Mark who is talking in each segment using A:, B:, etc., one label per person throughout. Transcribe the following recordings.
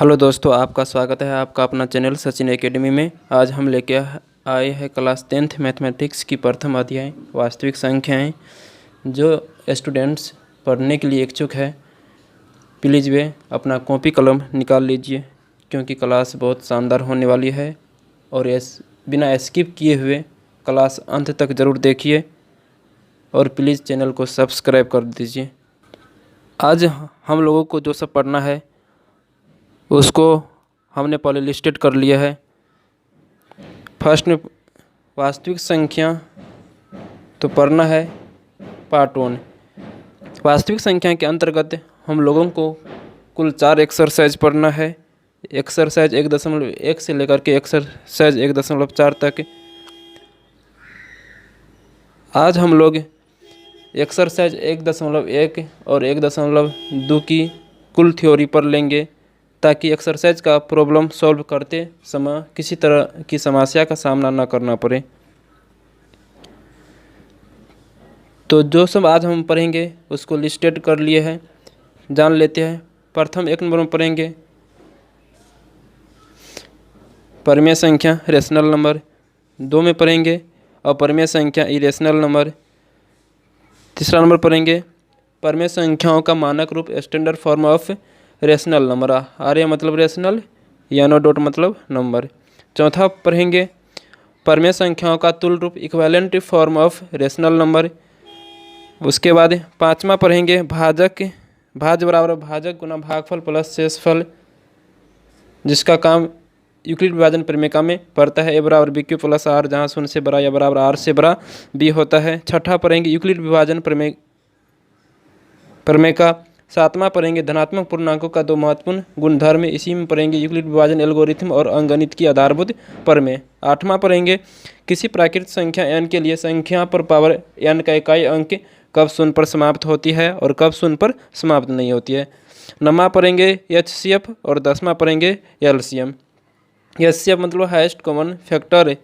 A: Hello दोस्तों, आपका स्वागत है आपका अपना चैनल सचिन एकेडमी में। आज हम लेके आए हैं क्लास 10th मैथमेटिक्स की प्रथम अध्याय वास्तविक संख्याएं। जो स्टूडेंट्स पढ़ने के लिए इच्छुक है प्लीज़ वे अपना कॉपी कलम निकाल लीजिए, क्योंकि क्लास बहुत शानदार होने वाली है। और बिना स्किप किए हुए क्लास अंत तक ज़रूर देखिए और प्लीज़ चैनल को सब्सक्राइब कर दीजिए। आज हम लोगों को जो सब पढ़ना है उसको हमने पहले लिस्टेड कर लिया है। फर्स्ट में वास्तविक संख्या तो पढ़ना है पार्ट 1। वास्तविक संख्या के अंतर्गत हम लोगों को कुल 4 एक्सरसाइज पढ़ना है। एक्सरसाइज 1.1 से लेकर के एक्सरसाइज 1.4 तक। आज हम लोग एक्सरसाइज 1.1 और 1.2 की कुल थ्योरी पर लेंगे, ताकि एक्सरसाइज का प्रॉब्लम सॉल्व करते समय किसी तरह की समस्या का सामना न करना पड़े। तो जो सब आज हम पढ़ेंगे उसको लिस्टेड कर लिए हैं, जान लेते हैं। प्रथम 1 नंबर में पढ़ेंगे परिमेय संख्या रेशनल नंबर। 2 में पढ़ेंगे अपरिमेय संख्या इरेशनल नंबर। तीसरा नंबर पढ़ेंगे परिमेय संख्याओं का मानक रूप standard form of rational number. R मतलब रेशनल, यानो डॉट मतलब नंबर। चौथा पढ़ेंगे परिमेय संख्याओं का तुल्य रूप equivalent form of rational number. उसके बाद 5वां पढ़ेंगे भाज्य बराबर भाजक गुना भागफल प्लस शेषफल, जिसका काम यूक्लिड विभाजन प्रमेय में पड़ता है। ए बराबर बी क्यू प्लस आर, जहाँ शून्य से बड़ा या बराबर आर से बड़ा बी होता है। छठा पढ़ेंगे यूक्लिड विभाजन प्रमेय का। 7वां पढ़ेंगे धनात्मक पूर्णांकों का 2 महत्वपूर्ण गुणधर्म। इसी में पढ़ेंगे यूक्लिड विभाजन एल्गोरिथम और अंकगणित की आधारभूत प्रमेय। 8वां पढ़ेंगे किसी प्राकृतिक संख्या n के लिए संख्या पर पावर n का इकाई अंक कब शून्य पर समाप्त होती है और कब शून्य पर समाप्त नहीं होती है। 9वां पढ़ेंगे HCF और 10वां पढ़ेंगे LCM। HCF मतलब highest common factor,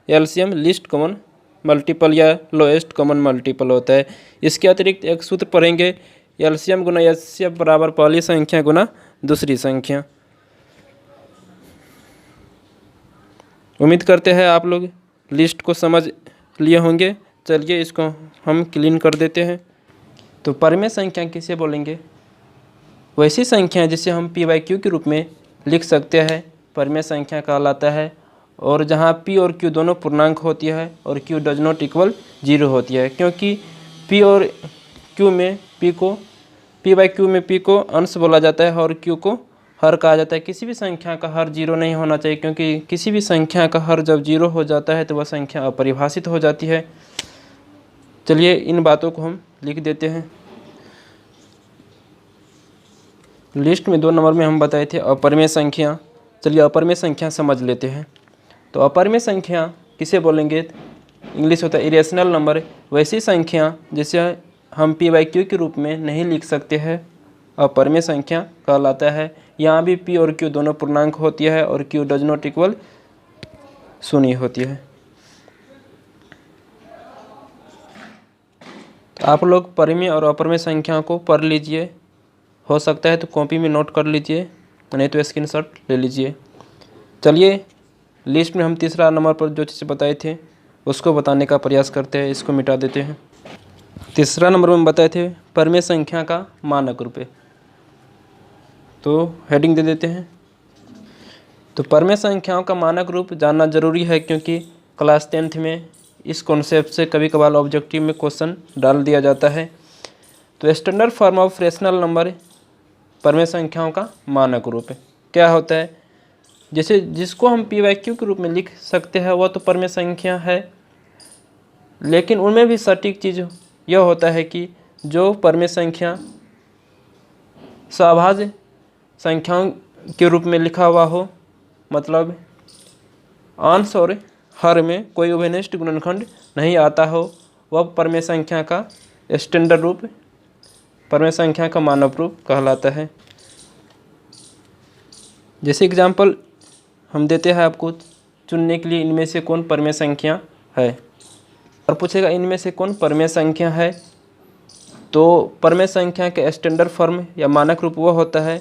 A: LCM least common multiple या लोएस्ट कॉमन मल्टीपल होता है। इसके अतिरिक्त एक सूत्र पढ़ेंगे LCM गुना HCF बराबर पहली संख्या गुना दूसरी संख्या। उम्मीद करते हैं आप लोग लिस्ट को समझ लिए होंगे। चलिए इसको हम क्लीन कर देते हैं। तो परिमेय संख्या किसे बोलेंगे? वैसी संख्या जिसे हम P/Q के रूप में लिख सकते हैं परिमेय संख्या कहलाता है, और जहाँ P और Q दोनों पूर्णांक होती है और Q डज नॉट इक्वल 0 होती है, क्योंकि P और Q में P/Q में P को अंश बोला जाता है और Q को हर कहा जाता है। किसी भी संख्या का हर 0 नहीं होना चाहिए, क्योंकि किसी भी संख्या का हर जब 0 हो जाता है तो वह संख्या अपरिभाषित हो जाती है। चलिए इन बातों को हम लिख देते हैं। लिस्ट में 2 नंबर में हम बताए थे अपरिमेय संख्या। चलिए अपरिमेय संख्या समझ लेते हैं। तो अपरिमेय संख्या किसे बोलेंगे? इंग्लिश होता है इरेशनल नंबर। वैसी संख्या जिसे हम P/Q के रूप में नहीं लिख सकते हैं अपरिमेय संख्या कहलाता है। यहाँ भी P और Q दोनों पूर्णांक होती है और Q डज नॉट इक्वल 0 होती है। तो आप लोग परिमेय और अपरिमेय संख्या को पढ़ लीजिए, हो सकता है तो कॉपी में नोट कर लीजिए, नहीं तो स्क्रीनशॉट ले लीजिए। चलिए लिस्ट में हम तीसरा नंबर पर जो चीज़ बताए थे उसको बताने का प्रयास करते हैं। इसको मिटा देते हैं। तीसरा नंबर में बताए थे परिमेय संख्या का मानक रूप है, तो हेडिंग दे देते हैं। तो परिमेय संख्याओं का मानक रूप जानना जरूरी है, क्योंकि क्लास 10th में इस कॉन्सेप्ट से कभी कभार ऑब्जेक्टिव में क्वेश्चन डाल दिया जाता है। तो standard form of rational number परिमेय संख्याओं का मानक रूप क्या होता है? जैसे जिसको हम P/Q के रूप में लिख सकते हैं वह तो परिमेय संख्या है, लेकिन उनमें भी सटीक चीज़ यह होता है कि जो परिमेय संख्या सभाज्य संख्याओं के रूप में लिखा हुआ हो, मतलब अंश और हर में कोई उभयनिष्ठ गुणनखंड नहीं आता हो, वह परिमेय संख्या का स्टैंडर्ड रूप, परिमेय संख्या का मानक रूप कहलाता है। जैसे एग्जाम्पल हम देते हैं आपको चुनने के लिए, इनमें से कौन परिमेय संख्या है, और पूछेगा इनमें से कौन परिमेय संख्या है। तो परिमेय संख्या के स्टैंडर्ड फॉर्म या मानक रूप वह होता है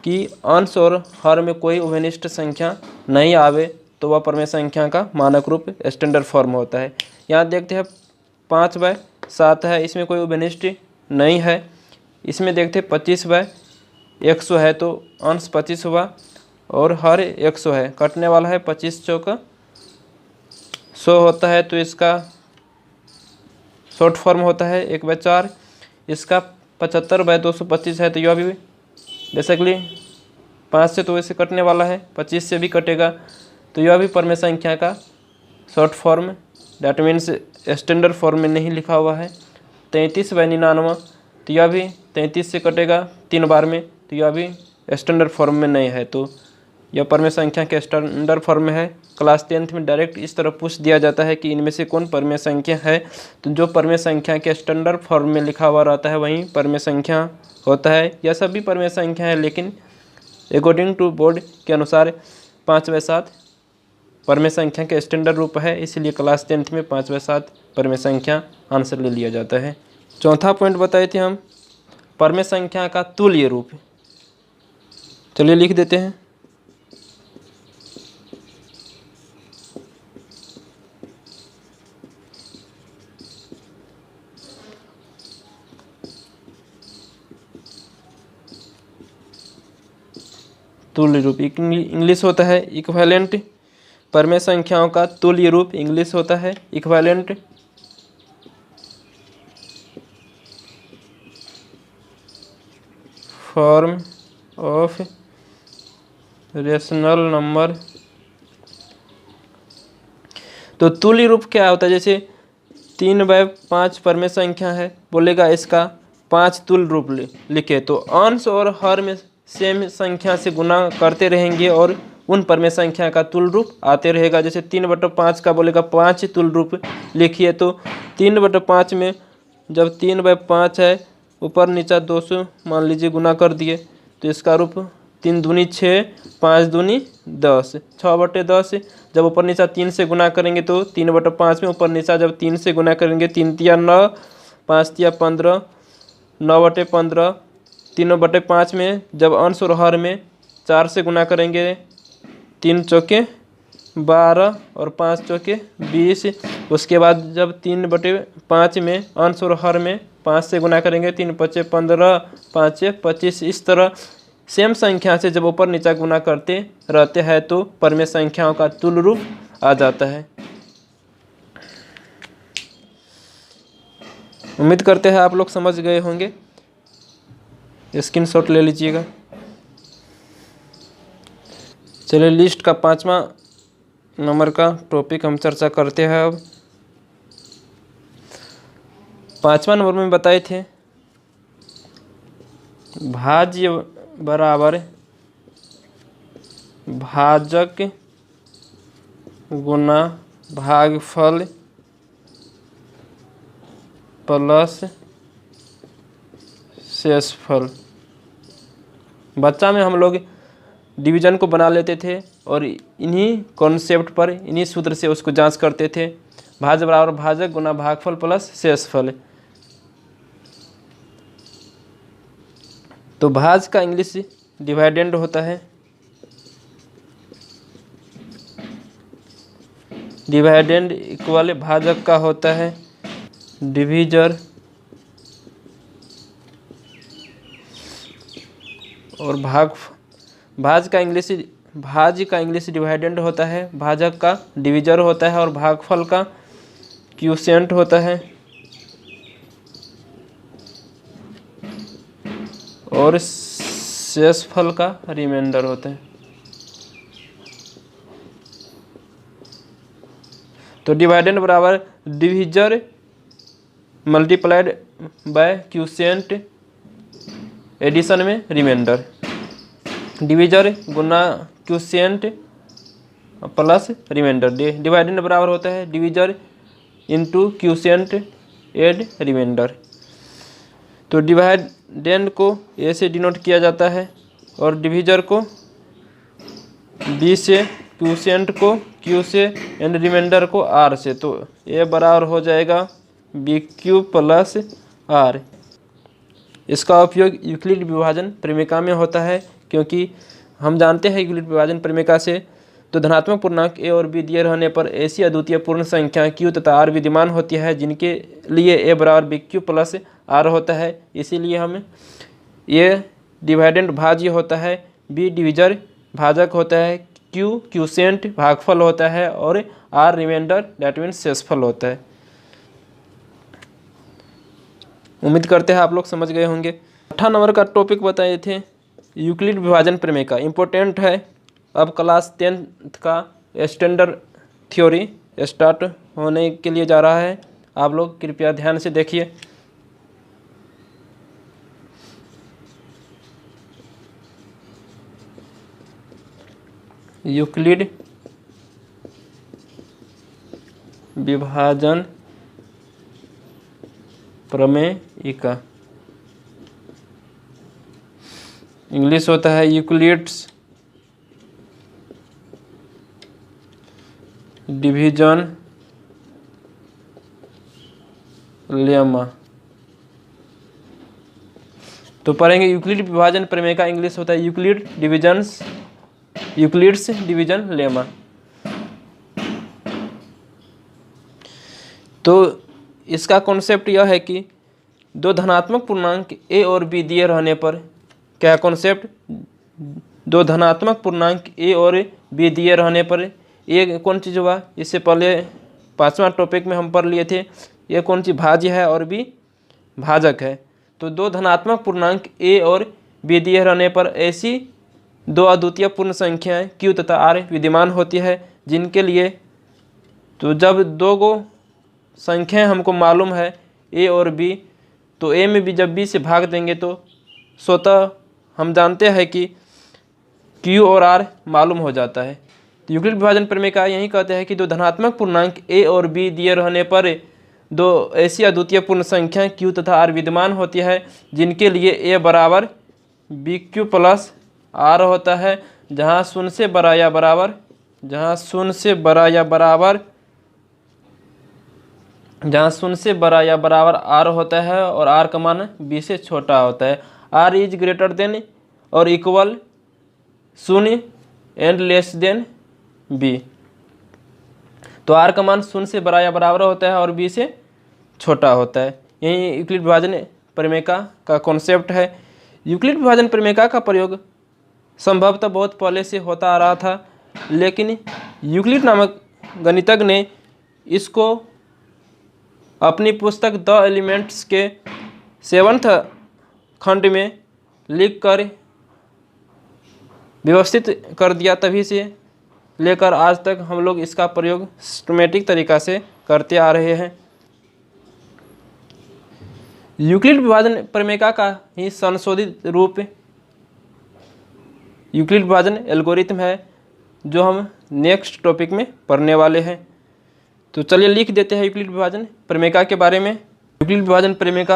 A: कि अंश और हर में कोई उभयनिष्ठ संख्या नहीं आवे तो वह परमेय संख्या का मानक रूप स्टैंडर्ड फॉर्म होता है। यहाँ देखते हैं 5/7 है, इसमें कोई उभयनिष्ठ नहीं है। इसमें देखते हैं 25/100 है, तो अंश 25 हुआ और हर 100 है, कटने वाला है 25 चौका 100 होता है, तो इसका शॉर्ट फॉर्म होता है 1/4। इसका 75/225 है, तो यह भी बेसिकली 5 से तो वैसे कटने वाला है, 25 से भी कटेगा, तो यह भी परमेय संख्या का short form, that means standard form में नहीं लिखा हुआ है। 33/99, तो यह भी 33 से कटेगा 3 बार में, तो यह भी स्टैंडर्ड फॉर्म में नहीं है, तो यह परमेय संख्या के स्टैंडर्ड फॉर्म में है। क्लास 10th में डायरेक्ट इस तरह पूछ दिया जाता है कि इनमें से कौन परमेय संख्या है, तो जो परमेय संख्या के स्टैंडर्ड फॉर्म में लिखा हुआ रहता है वही परमेय संख्या होता है। यह सभी परमेय संख्या है, लेकिन अकॉर्डिंग टू बोर्ड के अनुसार 5/7 परमेय संख्या के स्टैंडर्ड रूप है, इसलिए क्लास 10th में 5/7 परमेय संख्या आंसर ले लिया जाता है। चौथा पॉइंट बताए थे हम, परमेय संख्या का तुल्य रूप। चलिए लिख देते हैं। तुल्य रूप इंग्लिश होता है इक्विवेलेंट। परमेय संख्याओं का तुल्य रूप इंग्लिश होता है equivalent. Form of rational number. तो तुल्य रूप क्या होता है, जैसे 3/5 परमेय संख्या है, बोलेगा इसका 5 तुल्य रूप लिखे, तो अंश और हर में सेम संख्या से गुना करते रहेंगे और उन परमेय संख्या का तुल्य रूप आते रहेगा। जैसे 3/5 का बोलेगा 5 तुल्य रूप लिखिए, तो 3/5 में जब 3/5 है, ऊपर नीचा 200 मान लीजिए गुना कर दिए, तो इसका रूप 3 दूनी 6, 5 दूनी 10, 6/10। जब ऊपर नीचा 3 से गुना करेंगे तो 3/5 में ऊपर नीचा जब 3 से गुना करेंगे, 3 तिया 9, 5 तिया 15, 9/15। 3/5 में जब अंश और हर में 4 से गुना करेंगे, 3 चौके 12 और 5 चौके 20। उसके बाद जब 3/5 में अंश और हर में 5 से गुना करेंगे, 3×5 15, 5 25। इस तरह सेम संख्या से जब ऊपर नीचा गुना करते रहते हैं तो परमेय संख्याओं का तुल्य रूप आ जाता है। उम्मीद करते हैं आप लोग समझ गए होंगे, स्क्रीनशॉट ले लीजिएगा। चलिए लिस्ट का 5वां नंबर का टॉपिक हम चर्चा करते हैं। अब 5वां नंबर में बताए थे भाज्य बराबर भाजक गुना भागफल प्लस शेषफल। बच्चा में हम लोग डिवीजन को बना लेते थे और इन्हीं कॉन्सेप्ट पर, इन्हीं सूत्र से उसको जांच करते थे। भाज्य बराबर भाजक गुना भागफल प्लस शेषफल। तो भाज्य का इंग्लिश डिवाइडेंड होता है, डिवाइडेंड इक्वल भाजक का होता है डिविजर, और भाज्य का इंग्लिश डिवाइडेंड होता है, भाजक का डिविजर होता है और भागफल का क्यूसेंट होता है, और शेषफल का रिमाइंडर होता है। तो डिवाइडेंड बराबर divisor multiplied by quotient, addition में रिमाइंडर। डिविजर गुना क्यूसेंट प्लस रिमाइंडर। डिवाइडेंड बराबर होता है divisor into quotient add remainder. तो डिवाइडेंड को ए से डिनोट किया जाता है और डिविजर को बी से, क्यूसेंट को क्यू से एंड रिमाइंडर को आर से। तो ए बराबर हो जाएगा बी क्यू प्लस आर। इसका उपयोग यूक्लिड विभाजन प्रेमिका में होता है, क्योंकि हम जानते हैं यूक्लिड विभाजन प्रमेय से तो धनात्मक पूर्णांक ए और बी दिए रहने पर ऐसी अद्वितीय पूर्ण संख्या क्यू तथा आर विद्यमान होती है जिनके लिए ए बराबर बी क्यू प्लस आर होता है। इसीलिए हम ए डिवाइडेंट भाज्य होता है, बी डिविजर भाजक होता है, क्यू क्यूसेंट भागफल होता है और आर रिमाइंडर दैट मीन्स शेषफल होता है। उम्मीद करते हैं आप लोग समझ गए होंगे। 8 नंबर का टॉपिक बताए थे यूक्लिड विभाजन प्रमेय का, इम्पोर्टेंट है। अब क्लास 10th का स्टैंडर्ड थ्योरी स्टार्ट होने के लिए जा रहा है, आप लोग कृपया ध्यान से देखिए। यूक्लिड विभाजन प्रमेय का इंग्लिश होता है यूक्लिड्स डिवीजन लेमा। तो पढ़ेंगे यूक्लिड विभाजन प्रमेय का इंग्लिश होता है यूक्लिड्स डिवीजन लेमा। तो इसका कॉन्सेप्ट यह है कि दो धनात्मक पूर्णांक ए और बी दिए रहने पर, क्या कॉन्सेप्ट, दो धनात्मक पूर्णांक ए और बी दिए रहने पर ये कौन चीज़ हुआ, इससे पहले 5वां टॉपिक में हम पढ़ लिए थे, ये कौन सी भाज्य है और बी भाजक है। तो दो धनात्मक पूर्णांक ए और बी दिए रहने पर ऐसी दो अद्वितीय पूर्ण संख्याएं क्यू तथा आर विद्यमान होती है जिनके लिए, तो जब दो गो संख्याएं हमको मालूम है ए और बी, तो ए में भी जब बी से भाग देंगे तो स्वतः हम जानते हैं कि क्यू और आर मालूम हो जाता है। तो यूक्लिड विभाजन प्रमेय का यही कहते हैं कि दो धनात्मक पूर्णांक ए और बी दिए रहने पर दो ऐसी अद्वितीय पूर्ण संख्या क्यू तथा आर विद्यमान होती है जिनके लिए ए बराबर बी क्यू प्लस आर होता है, जहाँ शून्य से बड़ा या बराबर आर होता है और आर का मान बी से छोटा होता है। आर इज ग्रेटर देन और इक्वल शून्य एंड लेस देन बी। तो आर का मान शून्य से बड़ा या बराबर होता है और बी से छोटा होता है। यही यूक्लिड विभाजन प्रमेय का कॉन्सेप्ट है। यूक्लिड विभाजन प्रमेय का प्रयोग संभवतः बहुत पहले से होता आ रहा था, लेकिन यूक्लिड नामक गणितज्ञ ने इसको अपनी पुस्तक द एलिमेंट्स के 7th खंड में लिखकर व्यवस्थित कर दिया। तभी से लेकर आज तक हम लोग इसका प्रयोग सिस्टमेटिक तरीका से करते आ रहे हैं। यूक्लिड विभाजन प्रमेय का ही संशोधित रूप यूक्लिड विभाजन एल्गोरिथम है, जो हम नेक्स्ट टॉपिक में पढ़ने वाले हैं। तो चलिए लिख देते हैं यूक्लिड विभाजन प्रमेय के बारे में। यूक्लिड विभाजन प्रमेय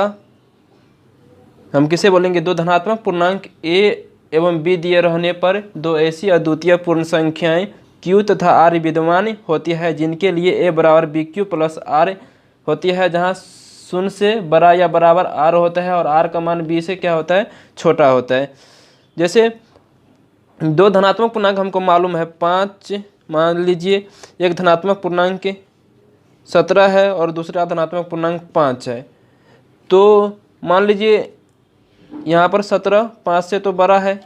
A: हम किसे बोलेंगे, दो धनात्मक पूर्णांक ए एवं बी दिए रहने पर दो ऐसी अद्वितीय पूर्ण संख्याएं क्यू तथा आर विद्यमान होती है जिनके लिए ए बराबर बी क्यू प्लस आर होती है, जहां शून्य से बड़ा या बराबर आर होता है और आर का मान बी से क्या होता है, छोटा होता है। जैसे दो धनात्मक पूर्णांक हमको मालूम है 5, मान लीजिए एक धनात्मक पूर्णांक 17 है और दूसरा धनात्मक पूर्णांक 5 है। तो मान लीजिए यहाँ पर 17 5 से तो बड़ा है,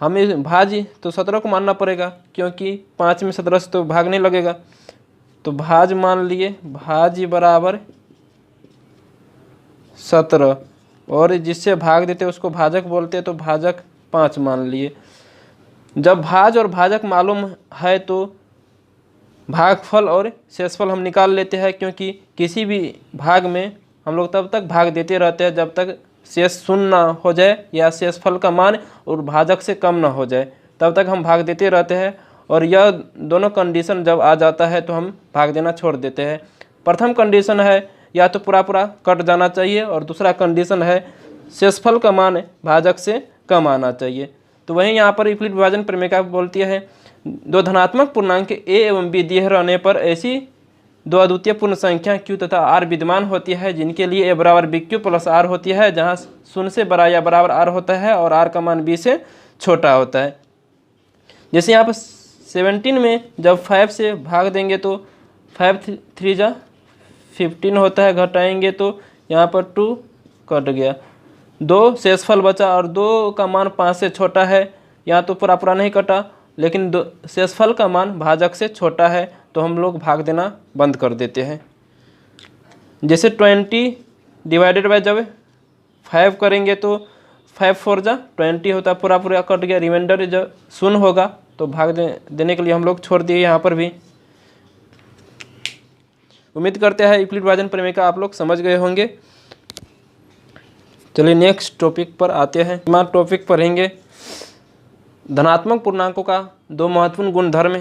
A: हमें भाज्य तो 17 को मानना पड़ेगा, क्योंकि 5 में 17 से तो भाग नहीं लगेगा। तो भाज्य मान लिए, भाज्य बराबर 17 और जिससे भाग देते उसको भाजक बोलते, तो भाजक 5 मान लिए। जब भाज्य और भाजक मालूम है तो भागफल और शेषफल हम निकाल लेते हैं, क्योंकि किसी भी भाग में हम लोग तब तक भाग देते रहते हैं जब तक शेष शून्य ना हो जाए या शेषफल का मान और भाजक से कम ना हो जाए, तब तक हम भाग देते रहते हैं। और यह दोनों कंडीशन जब आ जाता है तो हम भाग देना छोड़ देते हैं। प्रथम कंडीशन है या तो पूरा कट जाना चाहिए और दूसरा कंडीशन है शेषफल का मान भाजक से कम आना चाहिए। तो वहीं यहाँ पर यूक्लिड विभाजन प्रमेय बोलती है दो धनात्मक पूर्णांक ए एवं बी दिए रहने पर ऐसी दो अद्वितीय पूर्ण संख्या क्यू तथा आर विद्यमान होती है जिनके लिए ए बराबर बी क्यू प्लस आर होती है, जहाँ शून्य से बड़ा या बराबर आर होता है और आर का मान बी से छोटा होता है। जैसे यहाँ पर 17 में जब 5 से भाग देंगे तो 5 3 जा 15 होता है, घटाएंगे तो यहाँ पर 2 कट गया, 2 शेषफल बचा और 2 का मान 5 से छोटा है। यहाँ तो पूरा नहीं कटा, लेकिन शेषफल का मान भाजक से छोटा है तो हम लोग भाग देना बंद कर देते हैं। जैसे 20 डिवाइडेड बाय जब 5 करेंगे तो 5 4 जा 20 होता है, पूरा कट गया, रिमाइंडर जब 0 होगा तो भाग देने के लिए हम लोग छोड़ दिए यहाँ पर भी। उम्मीद करते हैं यूक्लिड विभाजन प्रमेय आप लोग समझ गए होंगे। चलिए नेक्स्ट टॉपिक पर आते हैं। हमारा टॉपिक पढ़ेंगे धनात्मक पूर्णांकों का दो महत्वपूर्ण गुणधर्म।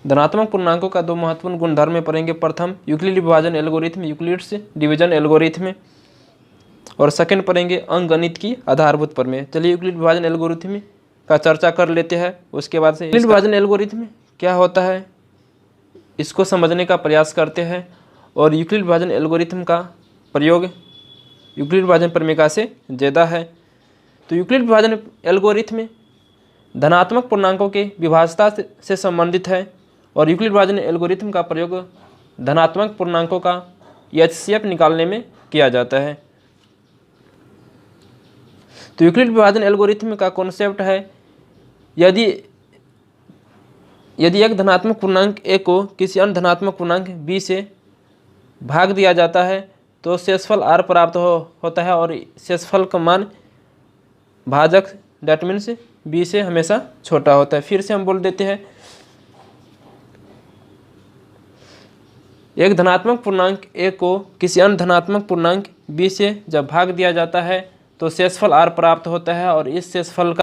A: धनात्मक पूर्णांकों का दो महत्वपूर्ण गुणधर्म पढ़ेंगे। प्रथम यूक्लिड विभाजन एल्गोरिथम, यूक्लिड्स डिवीजन एल्गोरिथम, और सेकंड पढ़ेंगे अंकगणित की आधारभूत प्रमेय। चलिए यूक्लिड विभाजन एल्गोरिथम का चर्चा कर लेते हैं, उसके बाद से यूक्लिड विभाजन एल्गोरिथम क्या होता है इसको समझने का प्रयास करते हैं, और यूक्लिड विभाजन एल्गोरिथम का प्रयोग यूक्लिड विभाजन प्रमेय से ज़्यादा है। तो यूक्लिड विभाजन एल्गोरिथम धनात्मक पूर्णांकों के विभाज्यता से संबंधित है, और यूक्लिड विभाजन एल्गोरिथम का प्रयोग धनात्मक पूर्णांकों का एचसीएफ निकालने में किया जाता है। तो यूक्लिड विभाजन एल्गोरिथम का कॉन्सेप्ट है, यदि एक धनात्मक पूर्णांक a को किसी अन्य धनात्मक पूर्णांक b से भाग दिया जाता है तो शेषफल r प्राप्त होता है, और शेषफल का मान भाजक दैट मीन्स b से हमेशा छोटा होता है। फिर से हम बोल देते हैं, एक धनात्मक पूर्णांक a को किसी अन्य धनात्मक पूर्णांक b से जब भाग दिया जाता है तो शेषफल r प्राप्त होता है, और इस शेषफल का